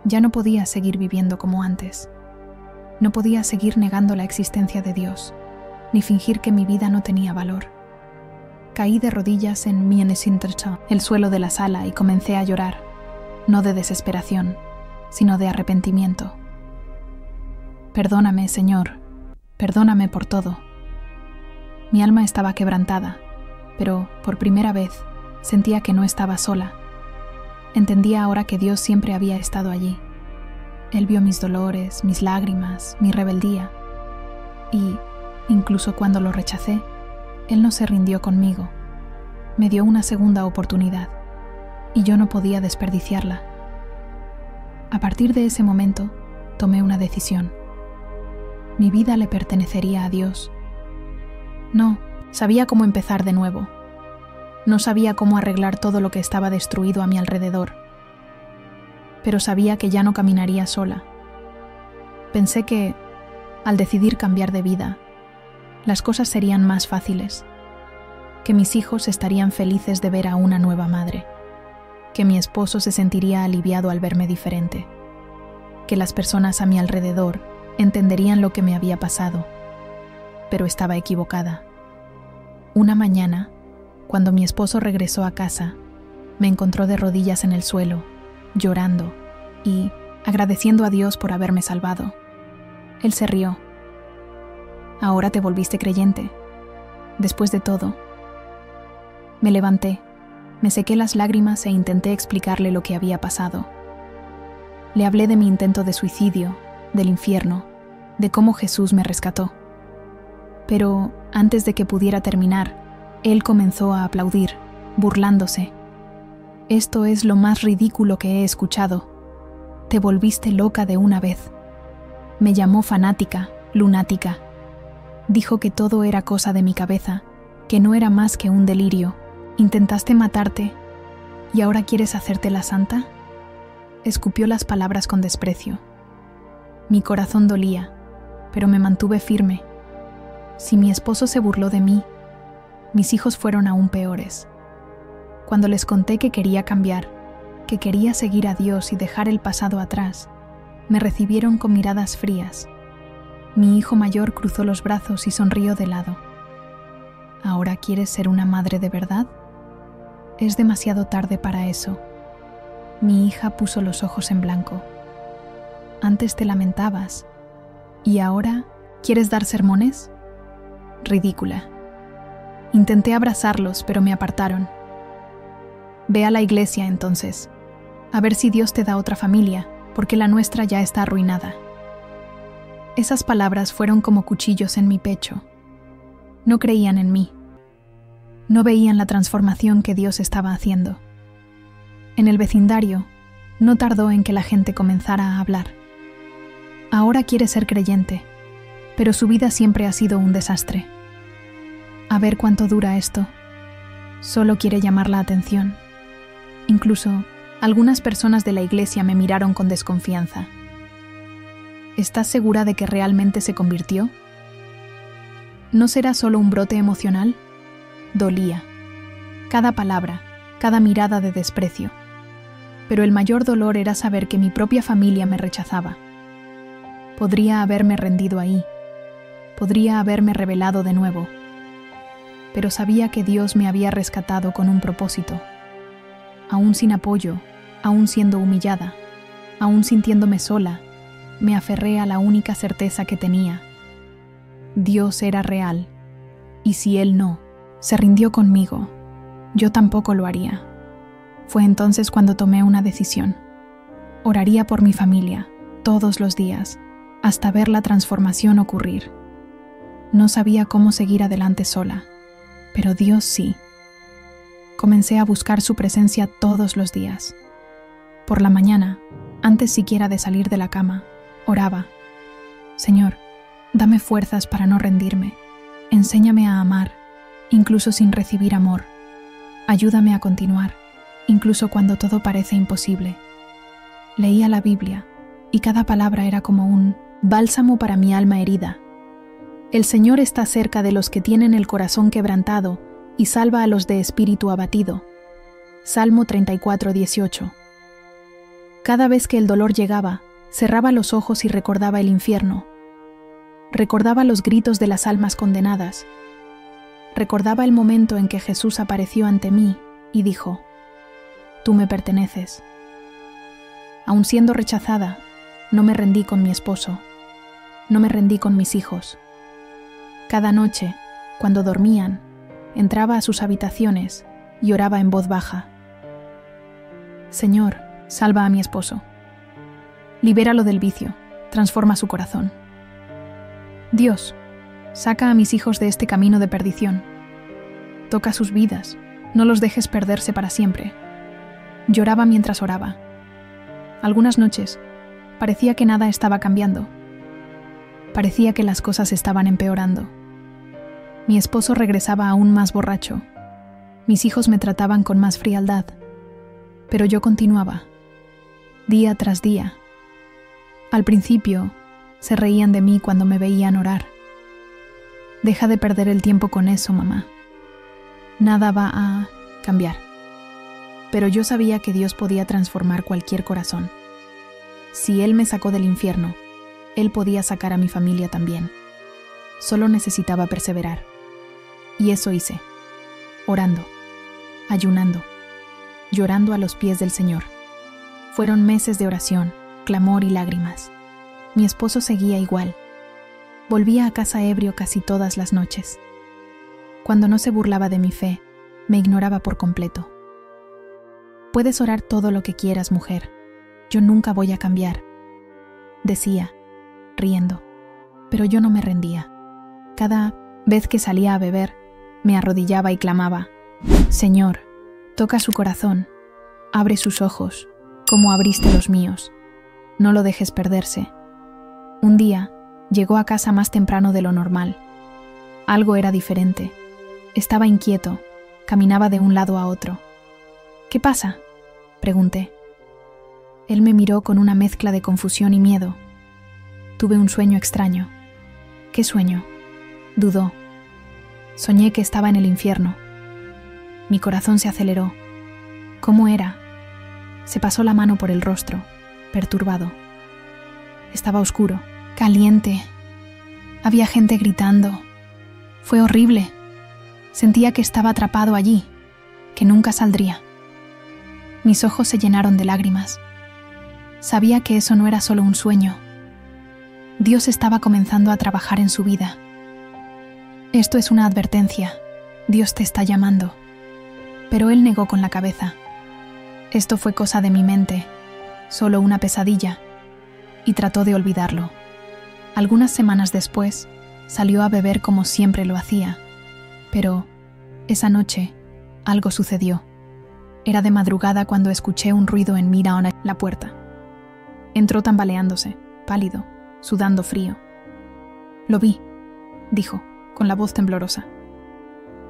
Ya no podía seguir viviendo como antes. No podía seguir negando la existencia de Dios, ni fingir que mi vida no tenía valor. Caí de rodillas en el suelo de la sala y comencé a llorar, no de desesperación, sino de arrepentimiento. Perdóname, Señor, perdóname por todo. Mi alma estaba quebrantada, pero por primera vez sentía que no estaba sola. Entendía ahora que Dios siempre había estado allí. Él vio mis dolores, mis lágrimas, mi rebeldía. Y, incluso cuando lo rechacé, Él no se rindió conmigo. Me dio una segunda oportunidad, y yo no podía desperdiciarla. A partir de ese momento, tomé una decisión. Mi vida le pertenecería a Dios. No, sabía cómo empezar de nuevo. No sabía cómo arreglar todo lo que estaba destruido a mi alrededor. Pero sabía que ya no caminaría sola. Pensé que, al decidir cambiar de vida, las cosas serían más fáciles, que mis hijos estarían felices de ver a una nueva madre, que mi esposo se sentiría aliviado al verme diferente, que las personas a mi alrededor entenderían lo que me había pasado, pero estaba equivocada. Una mañana, cuando mi esposo regresó a casa, me encontró de rodillas en el suelo, llorando y agradeciendo a Dios por haberme salvado. Él se rió. Ahora te volviste creyente. Después de todo. Me levanté, me sequé las lágrimas e intenté explicarle lo que había pasado. Le hablé de mi intento de suicidio, del infierno, de cómo Jesús me rescató. Pero antes de que pudiera terminar, él comenzó a aplaudir, burlándose. Esto es lo más ridículo que he escuchado. Te volviste loca de una vez. Me llamó fanática, lunática. Dijo que todo era cosa de mi cabeza, que no era más que un delirio. Intentaste matarte, ¿y ahora quieres hacerte la santa? Escupió las palabras con desprecio. Mi corazón dolía, pero me mantuve firme. Si mi esposo se burló de mí, mis hijos fueron aún peores. Cuando les conté que quería cambiar, que quería seguir a Dios y dejar el pasado atrás, me recibieron con miradas frías. Mi hijo mayor cruzó los brazos y sonrió de lado. ¿Ahora quieres ser una madre de verdad? Es demasiado tarde para eso. Mi hija puso los ojos en blanco. Antes te lamentabas. ¿Y ahora quieres dar sermones? Ridícula. Intenté abrazarlos, pero me apartaron. Ve a la iglesia entonces, a ver si Dios te da otra familia, porque la nuestra ya está arruinada. Esas palabras fueron como cuchillos en mi pecho. No creían en mí. No veían la transformación que Dios estaba haciendo. En el vecindario, no tardó en que la gente comenzara a hablar. Ahora quiere ser creyente, pero su vida siempre ha sido un desastre. A ver cuánto dura esto. Solo quiere llamar la atención. Incluso, algunas personas de la iglesia me miraron con desconfianza. ¿Estás segura de que realmente se convirtió? ¿No será solo un brote emocional? Dolía. Cada palabra, cada mirada de desprecio. Pero el mayor dolor era saber que mi propia familia me rechazaba. Podría haberme rendido ahí. Podría haberme rebelado de nuevo. Pero sabía que Dios me había rescatado con un propósito. Aún sin apoyo, aún siendo humillada, aún sintiéndome sola, me aferré a la única certeza que tenía. Dios era real, y si Él no, se rindió conmigo, yo tampoco lo haría. Fue entonces cuando tomé una decisión. Oraría por mi familia, todos los días, hasta ver la transformación ocurrir. No sabía cómo seguir adelante sola, pero Dios sí. Comencé a buscar su presencia todos los días. Por la mañana, antes siquiera de salir de la cama, oraba. Señor, dame fuerzas para no rendirme. Enséñame a amar, incluso sin recibir amor. Ayúdame a continuar, incluso cuando todo parece imposible. Leía la Biblia, y cada palabra era como un bálsamo para mi alma herida. El Señor está cerca de los que tienen el corazón quebrantado y salva a los de espíritu abatido. Salmo 34:18. Cada vez que el dolor llegaba, cerraba los ojos y recordaba el infierno. Recordaba los gritos de las almas condenadas. Recordaba el momento en que Jesús apareció ante mí y dijo: «Tú me perteneces». Aun siendo rechazada, no me rendí con mi esposo. No me rendí con mis hijos. Cada noche, cuando dormían, entraba a sus habitaciones y oraba en voz baja. Señor, salva a mi esposo. Libéralo del vicio, transforma su corazón. Dios, saca a mis hijos de este camino de perdición. Toca sus vidas, no los dejes perderse para siempre. Lloraba mientras oraba. Algunas noches, parecía que nada estaba cambiando. Parecía que las cosas estaban empeorando. Mi esposo regresaba aún más borracho. Mis hijos me trataban con más frialdad. Pero yo continuaba, día tras día. Al principio, Se reían de mí cuando me veían orar. Deja de perder el tiempo con eso, mamá. Nada va a cambiar. Pero yo sabía que Dios podía transformar cualquier corazón. Si Él me sacó del infierno, Él podía sacar a mi familia también. Solo necesitaba perseverar. Y eso hice, orando, ayunando, llorando a los pies del Señor. Fueron meses de oración, clamor y lágrimas. Mi esposo seguía igual. Volvía a casa ebrio casi todas las noches. Cuando no se burlaba de mi fe, me ignoraba por completo. Puedes orar todo lo que quieras, mujer. Yo nunca voy a cambiar, decía, riendo. Pero yo no me rendía. Cada vez que salía a beber, me arrodillaba y clamaba: Señor, toca su corazón, abre sus ojos, como abriste los míos. No lo dejes perderse. Un día, llegó a casa más temprano de lo normal. Algo era diferente. Estaba inquieto, caminaba de un lado a otro. ¿Qué pasa?, pregunté. Él me miró con una mezcla de confusión y miedo. Tuve un sueño extraño. ¿Qué sueño?, dudó. Soñé que estaba en el infierno. Mi corazón se aceleró. ¿Cómo era? Se pasó la mano por el rostro, perturbado. Estaba oscuro, caliente. Había gente gritando. Fue horrible. Sentía que estaba atrapado allí, que nunca saldría. Mis ojos se llenaron de lágrimas. Sabía que eso no era solo un sueño. Dios estaba comenzando a trabajar en su vida. Esto es una advertencia. Dios te está llamando. Pero él negó con la cabeza. Esto fue cosa de mi mente, solo una pesadilla, y trató de olvidarlo. Algunas semanas después, salió a beber como siempre lo hacía, pero esa noche algo sucedió. Era de madrugada cuando escuché un ruido en la puerta. Entró tambaleándose, pálido, sudando frío. Lo vi, dijo, con la voz temblorosa.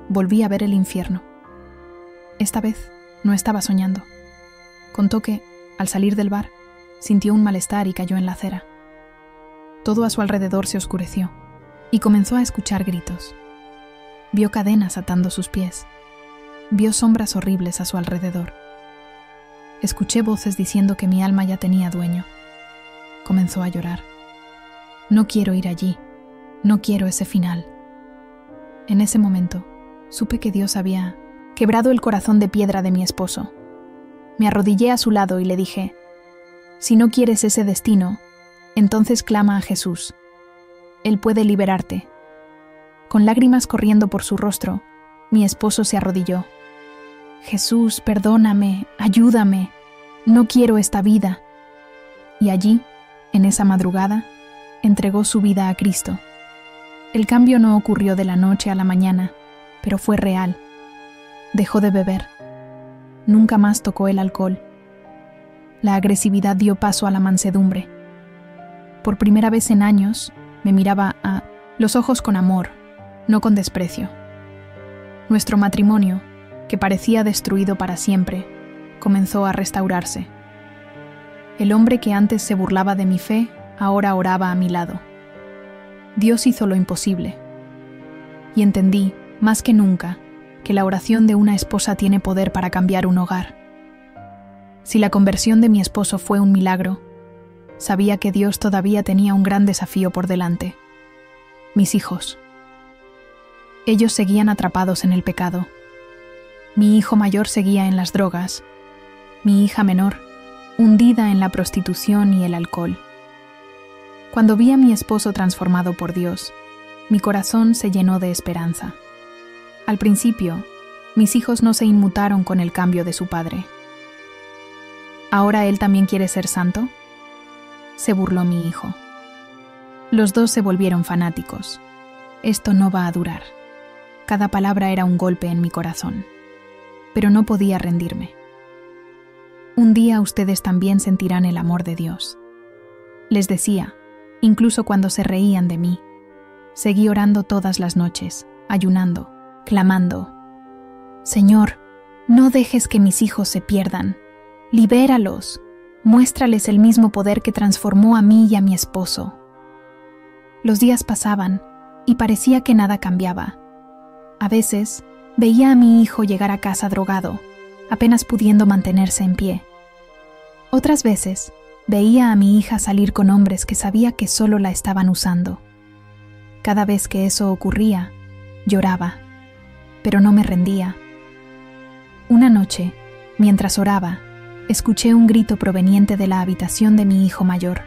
Volví a ver el infierno. Esta vez no estaba soñando. Contó que, al salir del bar, sintió un malestar y cayó en la acera. Todo a su alrededor se oscureció y comenzó a escuchar gritos. Vio cadenas atando sus pies. Vio sombras horribles a su alrededor. Escuché voces diciendo que mi alma ya tenía dueño. Comenzó a llorar. No quiero ir allí. No quiero ese final. En ese momento, supe que Dios había quebrado el corazón de piedra de mi esposo. Me arrodillé a su lado y le dije: si no quieres ese destino, entonces clama a Jesús. Él puede liberarte. Con lágrimas corriendo por su rostro, mi esposo se arrodilló. Jesús, perdóname, ayúdame. No quiero esta vida. Y allí, en esa madrugada, entregó su vida a Cristo. El cambio no ocurrió de la noche a la mañana, pero fue real. Dejó de beber. Nunca más tocó el alcohol. La agresividad dio paso a la mansedumbre. Por primera vez en años, me miraba a los ojos con amor, no con desprecio. Nuestro matrimonio, que parecía destruido para siempre, comenzó a restaurarse. El hombre que antes se burlaba de mi fe, ahora oraba a mi lado. Dios hizo lo imposible. Y entendí, más que nunca, que la oración de una esposa tiene poder para cambiar un hogar. Si la conversión de mi esposo fue un milagro, sabía que Dios todavía tenía un gran desafío por delante. Mis hijos. Ellos seguían atrapados en el pecado. Mi hijo mayor seguía en las drogas. Mi hija menor, hundida en la prostitución y el alcohol. Cuando vi a mi esposo transformado por Dios, mi corazón se llenó de esperanza. Al principio, mis hijos no se inmutaron con el cambio de su padre. ¿Ahora él también quiere ser santo?, se burló mi hijo. Los dos se volvieron fanáticos. Esto no va a durar. Cada palabra era un golpe en mi corazón. Pero no podía rendirme. Un día ustedes también sentirán el amor de Dios. Les decía, incluso cuando se reían de mí. Seguí orando todas las noches, ayunando, clamando: Señor, no dejes que mis hijos se pierdan. Libéralos. Muéstrales el mismo poder que transformó a mí y a mi esposo. Los días pasaban y parecía que nada cambiaba. A veces veía a mi hijo llegar a casa drogado, apenas pudiendo mantenerse en pie. Otras veces veía a mi hija salir con hombres que sabía que solo la estaban usando. Cada vez que eso ocurría, lloraba, pero no me rendía. Una noche, mientras oraba, escuché un grito proveniente de la habitación de mi hijo mayor.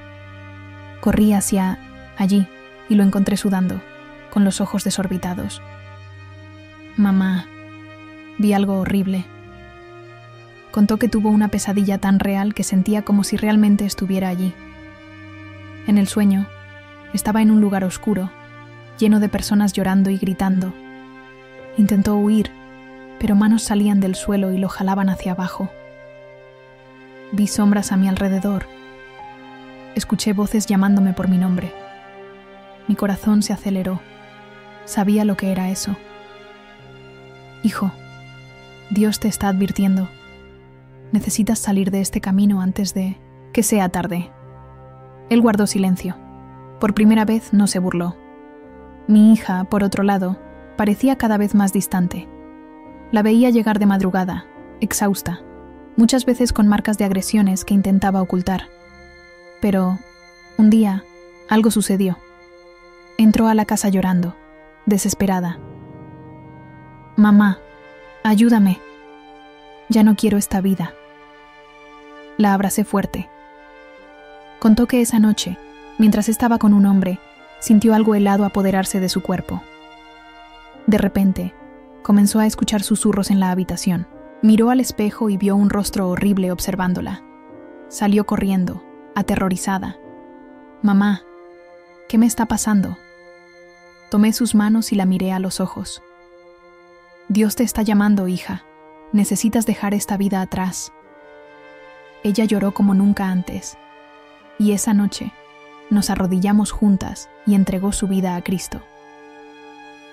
Corrí hacia allí y lo encontré sudando, con los ojos desorbitados. «Mamá, vi algo horrible». Contó que tuvo una pesadilla tan real que sentía como si realmente estuviera allí. En el sueño, estaba en un lugar oscuro, lleno de personas llorando y gritando. Intentó huir, pero manos salían del suelo y lo jalaban hacia abajo. Vi sombras a mi alrededor. Escuché voces llamándome por mi nombre. Mi corazón se aceleró. Sabía lo que era eso. «Hijo, Dios te está advirtiendo. Necesitas salir de este camino antes de que sea tarde». Él guardó silencio. Por primera vez no se burló. Mi hija, por otro lado, parecía cada vez más distante. La veía llegar de madrugada, exhausta, muchas veces con marcas de agresiones que intentaba ocultar. Pero, un día, algo sucedió. Entró a la casa llorando, desesperada. «Mamá, ayúdame. Ya no quiero esta vida». La abracé fuerte. Contó que esa noche, mientras estaba con un hombre, sintió algo helado apoderarse de su cuerpo. De repente, comenzó a escuchar susurros en la habitación. Miró al espejo y vio un rostro horrible observándola. Salió corriendo, aterrorizada. «Mamá, ¿qué me está pasando?». Tomé sus manos y la miré a los ojos. «Dios te está llamando, hija. Necesitas dejar esta vida atrás». Ella lloró como nunca antes. Y esa noche, nos arrodillamos juntas y entregó su vida a Cristo.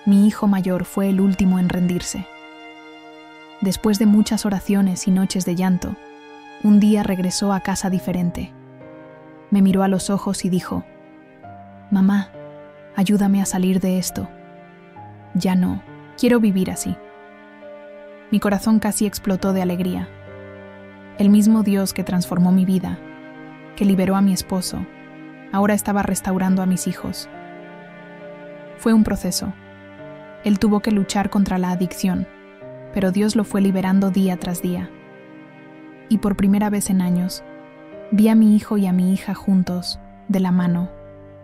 Mi hijo mayor fue el último en rendirse. Después de muchas oraciones y noches de llanto, un día regresó a casa diferente. Me miró a los ojos y dijo: «Mamá, ayúdame a salir de esto. Ya no quiero vivir así». Mi corazón casi explotó de alegría. El mismo Dios que transformó mi vida, que liberó a mi esposo, ahora estaba restaurando a mis hijos. Fue un proceso. Él tuvo que luchar contra la adicción, pero Dios lo fue liberando día tras día. Y por primera vez en años, vi a mi hijo y a mi hija juntos, de la mano,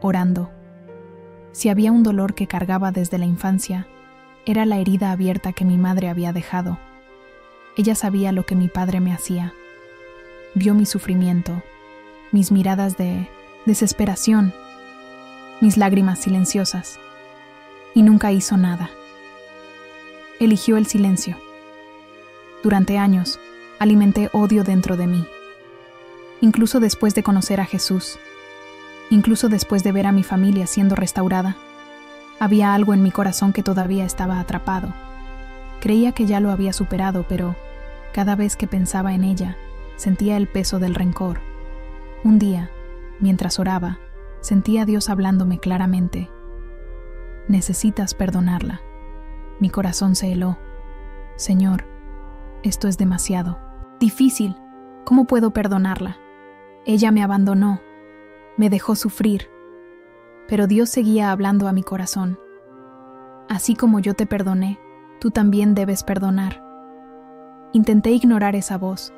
orando. Si había un dolor que cargaba desde la infancia, era la herida abierta que mi madre había dejado. Ella sabía lo que mi padre me hacía. Vio mi sufrimiento, mis miradas de desesperación, mis lágrimas silenciosas, y nunca hizo nada. Eligió el silencio. Durante años, alimenté odio dentro de mí. Incluso después de conocer a Jesús, incluso después de ver a mi familia siendo restaurada, había algo en mi corazón que todavía estaba atrapado. Creía que ya lo había superado, pero cada vez que pensaba en ella, sentía el peso del rencor. Un día, mientras oraba, sentí a Dios hablándome claramente. «Necesitas perdonarla». Mi corazón se heló. «Señor, esto es demasiado. Difícil. ¿Cómo puedo perdonarla? Ella me abandonó. Me dejó sufrir». Pero Dios seguía hablando a mi corazón. «Así como yo te perdoné, tú también debes perdonar». Intenté ignorar esa voz,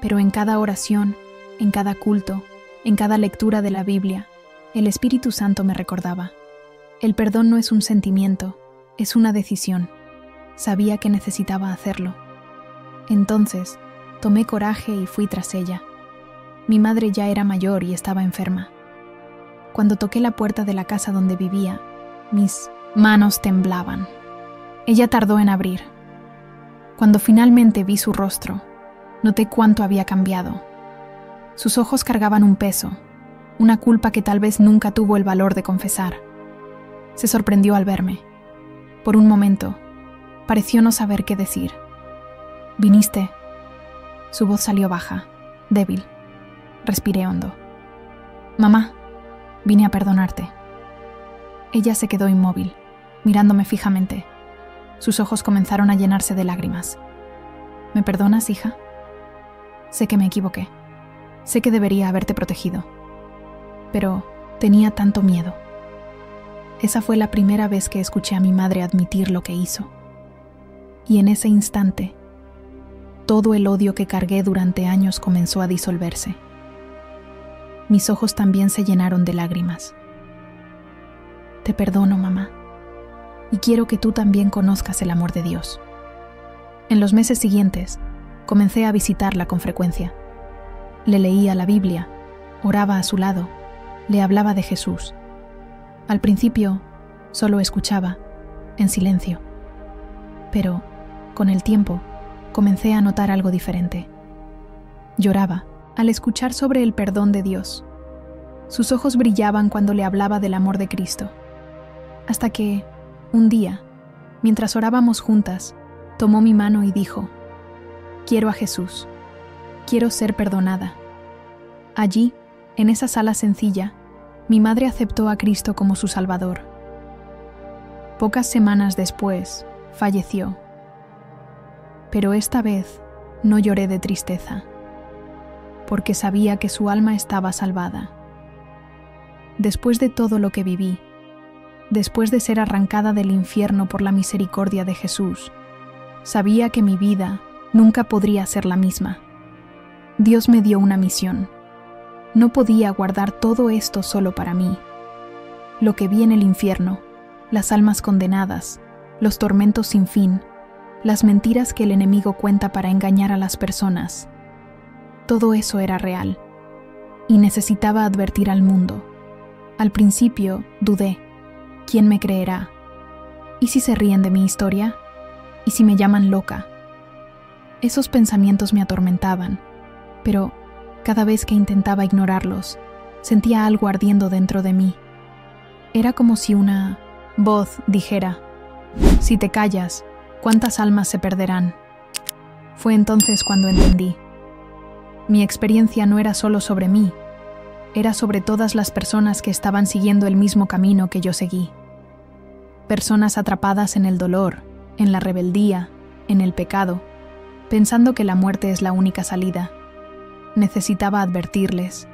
pero en cada oración, en cada culto, en cada lectura de la Biblia, el Espíritu Santo me recordaba: el perdón no es un sentimiento, es una decisión. Sabía que necesitaba hacerlo. Entonces, tomé coraje y fui tras ella. Mi madre ya era mayor y estaba enferma. Cuando toqué la puerta de la casa donde vivía, mis manos temblaban. Ella tardó en abrir. Cuando finalmente vi su rostro, noté cuánto había cambiado. Sus ojos cargaban un peso, una culpa que tal vez nunca tuvo el valor de confesar. Se sorprendió al verme. Por un momento, pareció no saber qué decir. «¿Viniste?» Su voz salió baja, débil. Respiré hondo. «Mamá, vine a perdonarte». Ella se quedó inmóvil, mirándome fijamente. Sus ojos comenzaron a llenarse de lágrimas. ¿Me perdonas, hija? Sé que me equivoqué. Sé que debería haberte protegido. Pero tenía tanto miedo. Esa fue la primera vez que escuché a mi madre admitir lo que hizo. Y en ese instante, todo el odio que cargué durante años comenzó a disolverse. Mis ojos también se llenaron de lágrimas. Te perdono, mamá, y quiero que tú también conozcas el amor de Dios. En los meses siguientes, comencé a visitarla con frecuencia. Le leía la Biblia, oraba a su lado, le hablaba de Jesús. Al principio, solo escuchaba, en silencio. Pero, con el tiempo, comencé a notar algo diferente. Lloraba al escuchar sobre el perdón de Dios. Sus ojos brillaban cuando le hablaba del amor de Cristo. Hasta que, un día, mientras orábamos juntas, tomó mi mano y dijo: «Quiero a Jesús. Quiero ser perdonada». Allí, en esa sala sencilla, mi madre aceptó a Cristo como su Salvador. Pocas semanas después, falleció. Pero esta vez no lloré de tristeza, porque sabía que su alma estaba salvada. Después de todo lo que viví, después de ser arrancada del infierno por la misericordia de Jesús, sabía que mi vida nunca podría ser la misma. Dios me dio una misión. No podía guardar todo esto solo para mí. Lo que vi en el infierno, las almas condenadas, los tormentos sin fin, las mentiras que el enemigo cuenta para engañar a las personas, todo eso era real, y necesitaba advertir al mundo. Al principio dudé. ¿Quién me creerá? ¿Y si se ríen de mi historia? ¿Y si me llaman loca? Esos pensamientos me atormentaban, pero cada vez que intentaba ignorarlos, sentía algo ardiendo dentro de mí. Era como si una voz dijera: «Si te callas, ¿cuántas almas se perderán?». Fue entonces cuando entendí. Mi experiencia no era solo sobre mí, era sobre todas las personas que estaban siguiendo el mismo camino que yo seguí. Personas atrapadas en el dolor, en la rebeldía, en el pecado, pensando que la muerte es la única salida. Necesitaba advertirles.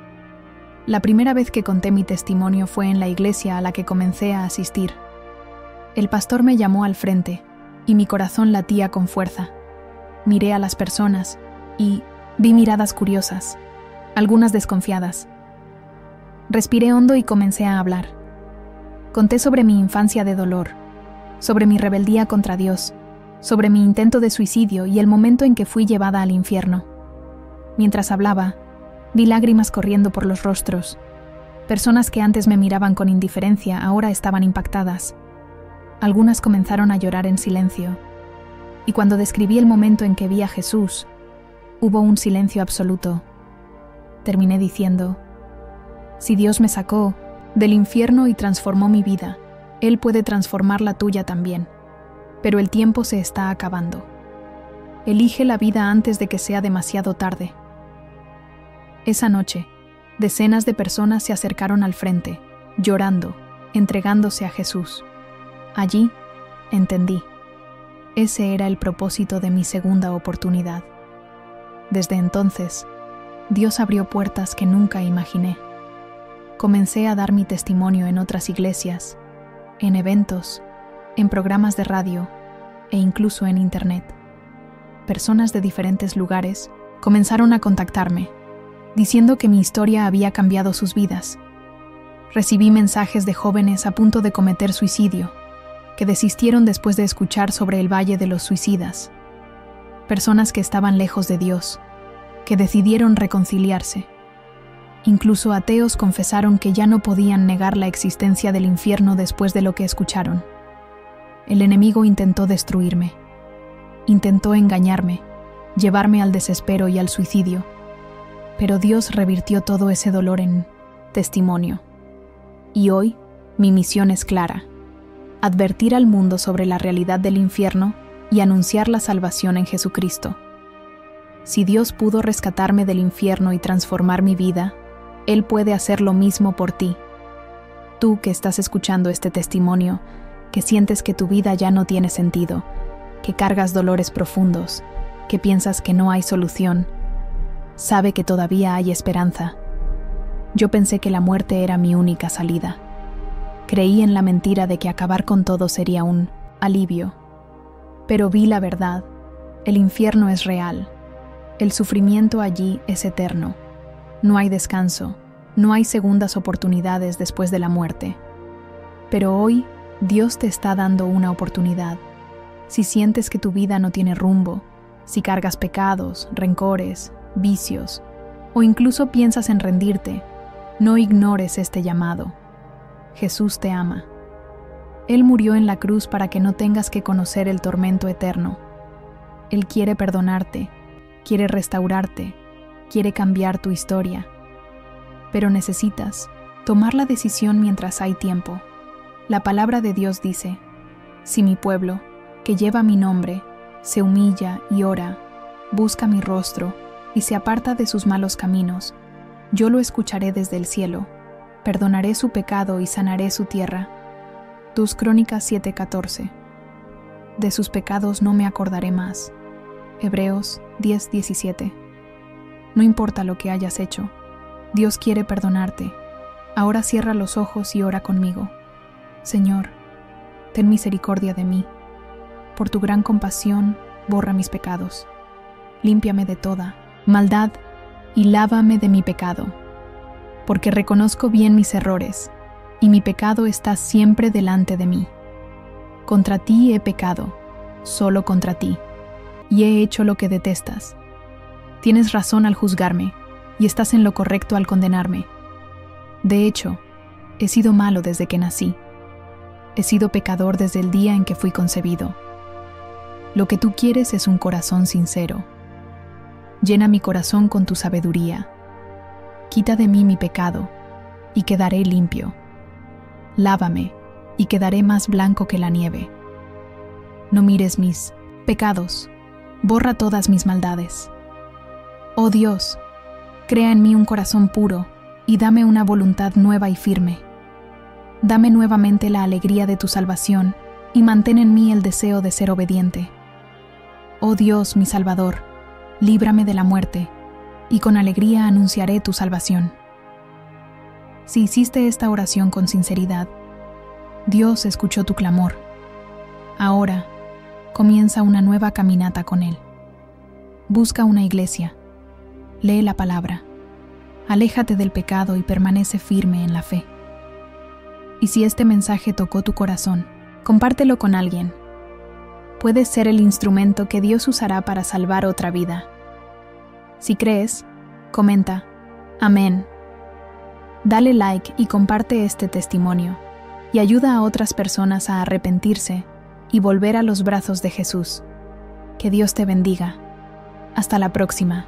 La primera vez que conté mi testimonio fue en la iglesia a la que comencé a asistir. El pastor me llamó al frente y mi corazón latía con fuerza. Miré a las personas y vi miradas curiosas, algunas desconfiadas. Respiré hondo y comencé a hablar. Conté sobre mi infancia de dolor, sobre mi rebeldía contra Dios, sobre mi intento de suicidio y el momento en que fui llevada al infierno. Mientras hablaba, vi lágrimas corriendo por los rostros. Personas que antes me miraban con indiferencia ahora estaban impactadas. Algunas comenzaron a llorar en silencio. Y cuando describí el momento en que vi a Jesús, hubo un silencio absoluto. Terminé diciendo: «Si Dios me sacó del infierno y transformó mi vida, Él puede transformar la tuya también. Pero el tiempo se está acabando. Elige la vida antes de que sea demasiado tarde». Esa noche, decenas de personas se acercaron al frente, llorando, entregándose a Jesús. Allí, entendí. Ese era el propósito de mi segunda oportunidad. Desde entonces, Dios abrió puertas que nunca imaginé. Comencé a dar mi testimonio en otras iglesias, en eventos, en programas de radio e incluso en Internet. Personas de diferentes lugares comenzaron a contactarme, diciendo que mi historia había cambiado sus vidas. Recibí mensajes de jóvenes a punto de cometer suicidio, que desistieron después de escuchar sobre el Valle de los Suicidas. Personas que estaban lejos de Dios, que decidieron reconciliarse. Incluso ateos confesaron que ya no podían negar la existencia del infierno después de lo que escucharon. El enemigo intentó destruirme. Intentó engañarme, llevarme al desespero y al suicidio. Pero Dios revirtió todo ese dolor en testimonio. Y hoy, mi misión es clara: advertir al mundo sobre la realidad del infierno y anunciar la salvación en Jesucristo. Si Dios pudo rescatarme del infierno y transformar mi vida, Él puede hacer lo mismo por ti. Tú que estás escuchando este testimonio, que sientes que tu vida ya no tiene sentido, que cargas dolores profundos, que piensas que no hay solución, sabe que todavía hay esperanza. Yo pensé que la muerte era mi única salida. Creí en la mentira de que acabar con todo sería un alivio. Pero vi la verdad. El infierno es real. El sufrimiento allí es eterno. No hay descanso. No hay segundas oportunidades después de la muerte. Pero hoy, Dios te está dando una oportunidad. Si sientes que tu vida no tiene rumbo, si cargas pecados, rencores, vicios, o incluso piensas en rendirte, no ignores este llamado. Jesús te ama. Él murió en la cruz para que no tengas que conocer el tormento eterno. Él quiere perdonarte, quiere restaurarte, quiere cambiar tu historia. Pero necesitas tomar la decisión mientras hay tiempo. La palabra de Dios dice: si mi pueblo, que lleva mi nombre, se humilla y ora, busca mi rostro y se aparta de sus malos caminos, yo lo escucharé desde el cielo, perdonaré su pecado y sanaré su tierra. Tus Crónicas 7:14. De sus pecados no me acordaré más. Hebreos 10:17. No importa lo que hayas hecho, Dios quiere perdonarte. Ahora cierra los ojos y ora conmigo. Señor, ten misericordia de mí. Por tu gran compasión, borra mis pecados. Límpiame de toda maldad y lávame de mi pecado. Porque reconozco bien mis errores, y mi pecado está siempre delante de mí. Contra ti he pecado, solo contra ti, y he hecho lo que detestas. Tienes razón al juzgarme, y estás en lo correcto al condenarme. De hecho, he sido malo desde que nací. He sido pecador desde el día en que fui concebido. Lo que tú quieres es un corazón sincero. Llena mi corazón con tu sabiduría. Quita de mí mi pecado, y quedaré limpio. Lávame, y quedaré más blanco que la nieve. No mires mis pecados, borra todas mis maldades. Oh Dios, crea en mí un corazón puro, y dame una voluntad nueva y firme. Dame nuevamente la alegría de tu salvación, y mantén en mí el deseo de ser obediente. Oh Dios, mi Salvador, líbrame de la muerte, y con alegría anunciaré tu salvación. Si hiciste esta oración con sinceridad, Dios escuchó tu clamor. Ahora, comienza una nueva caminata con Él. Busca una iglesia. Lee la palabra. Aléjate del pecado y permanece firme en la fe. Y si este mensaje tocó tu corazón, compártelo con alguien. Puedes ser el instrumento que Dios usará para salvar otra vida. Si crees, comenta, amén. Dale like y comparte este testimonio, y ayuda a otras personas a arrepentirse y volver a los brazos de Jesús. Que Dios te bendiga. Hasta la próxima.